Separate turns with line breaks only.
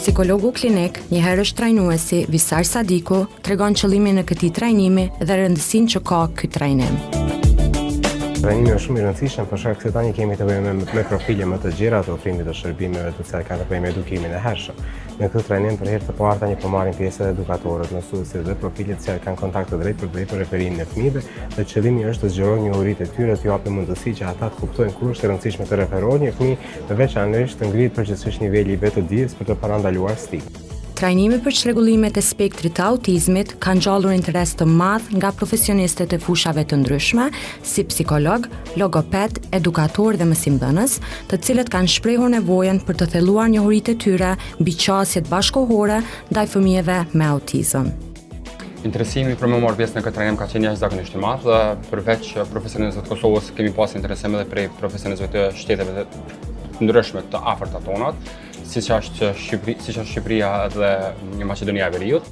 Psikologu klinik, njëherë është trajnuesi, Visar Sadiku, tregon qëllimin e këtij trajnimi dhe rëndësinë që ka ky trajnim.
Trajnimi është shumë i rëndësishëm për shkak se tani kemi të bëjmë me profile më të gjera të ofrimit të shërbimeve të cilat kanë të bëjmë me edukimin e hershëm. Në këtë trajnim për herë të parë tani po marrin pjesë edukatorët, mësuesit dhe profilet që kanë kontakt të drejtë për referimin e fëmijëve, dhe qëllimi është të zgjerojë njohuritë e tyre, të japë mundësi që ata të kuptojnë kur është e rëndësishme të referohet një fëmijë, veçanërisht të ngrihet përgjithsisht niveli i vetë dijes për të parandaluar stigmën.
Trajnimi për çrregullimet e spektrit të autizmit ka ngjallur interes të madh nga profesionistët e fushave të ndryshme, si psikolog, logoped, edukator dhe mësimdhënës, të cilët kanë shprehur nevojën për të thelluar njohuritë e tyre mbi qasjet bashkëkohore ndaj fëmijëve me autizëm.
Interesimi për me marrë pjesë në këtë trajnim ka qenë jashtëzakonisht i madh, dhe përveç profesionistëve të Kosovës kemi pas interesim edhe prej profesionistëve të shteteve të ndryshme të afërta tonat, siç është Shqipëria dhe Maqedonia e Veriut.